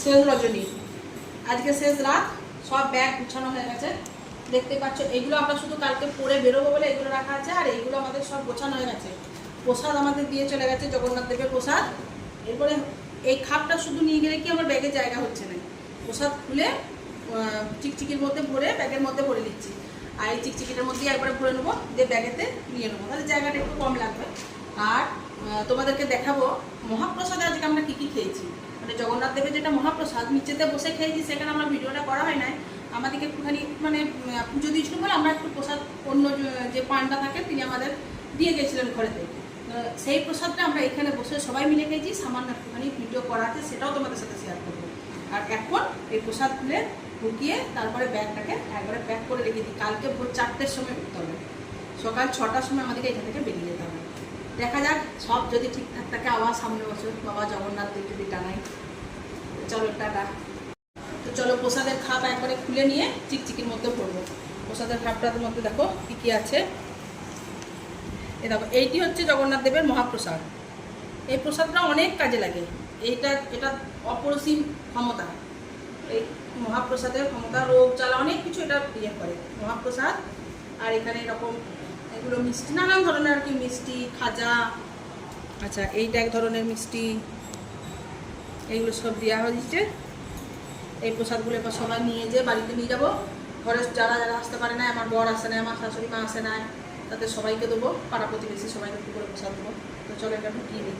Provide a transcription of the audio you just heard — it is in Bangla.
শেষ রজনী, আজকে শেষ রাত, সব ব্যাগ গুছানো হয়ে গেছে। দেখতে পাচ্ছ এইগুলো আমরা শুধু কালকে পরে বেরোবো বলে এগুলো রাখা আছে, আর এইগুলো আমাদের সব গোছানো হয়ে গেছে। প্রসাদ আমাদের দিয়ে চলে গেছে, জগন্নাথ দেবের প্রসাদ। এরপরে এই খাপটা শুধু নিয়ে গেলে কি আমার ব্যাগের জায়গা হচ্ছে না, প্রসাদ খুলে চিকচিকির মধ্যে ভরে ব্যাগের মধ্যে ভরে দিচ্ছি। আর এই চিকচিকিটার মধ্যে একবারে ভরে নেবো, দিয়ে ব্যাগেতে নিয়ে নেবো, তাহলে জায়গাটা একটু কম লাগবে। আর তোমাদেরকে দেখাবো মহাপ্রসাদে আজকে আমরা কী কী খেয়েছি। মানে জগন্নাথ দেবের যেটা মহাপ্রসাদ নিচেতে বসে খেয়েছি, সেখানে আমরা ভিডিওটা করা হয় নাই। আমাদেরকে একটুখানি মানে পুজো দিয়েছিল বলে আমরা একটু প্রসাদ অন্য যে পান্ডা থাকে তিনি আমাদের দিয়ে গেছিলেন ঘরেতে, সেই প্রসাদটা আমরা এখানে বসে সবাই মিলে খেয়েছি। সামান্য একটুখানি ভিডিও করা আছে, সেটাও তোমাদের সাথে শেয়ার করবো। আর এখন এই প্রসাদ খুলে ঢুকিয়ে তারপরে ব্যাগটাকে একবারে প্যাক করে রেখে দিই। কালকে ভোর 4টের সময় উঠতে হবে, সকাল 6টার সময় আমাদেরকে এখান থেকে বেরিয়ে যেতে হবে। দেখা যাক সব যদি ঠিকঠাক থাকে, আবার সামনে বছর বাবা জগন্নাথ দেব যদি টানাই। চলো টাটা। তো চলো প্রসাদের খাপ একবারে খুলে নিয়ে চিকচিকির মধ্যে ভরবো। প্রসাদের খাপটার মধ্যে দেখো কী কী আছে। এ দেখো, এইটি হচ্ছে জগন্নাথ দেবের মহাপ্রসাদ। এই প্রসাদটা অনেক কাজে লাগে। এটা অপরিসীম ক্ষমতা, এই মহাপ্রসাদের ক্ষমতা, রোগ জ্বালা অনেক কিছু এটা ইয়ে করে মহাপ্রসাদ। আর এখানে এরকম এগুলো মিষ্টি, নানান ধরনের আর কি মিষ্টি, খাজা, আচ্ছা এইটা এক ধরনের মিষ্টি, এইগুলো সব দেওয়া হয়েছে। এই প্রসাদগুলো এবার সবাই নিয়ে যেয়ে বাড়িতে নিয়ে যাবো। ঘরে যারা যারা আসতে পারে না, আমার বর আসে না, আমার শাশুড়ি মা আসে না, তাদের সবাইকে দেবো, পাড়া প্রতিবেশী সবাইকে একটু করে প্রসাদ দেবো। তো চলো এটা ঢুকিয়ে দিই।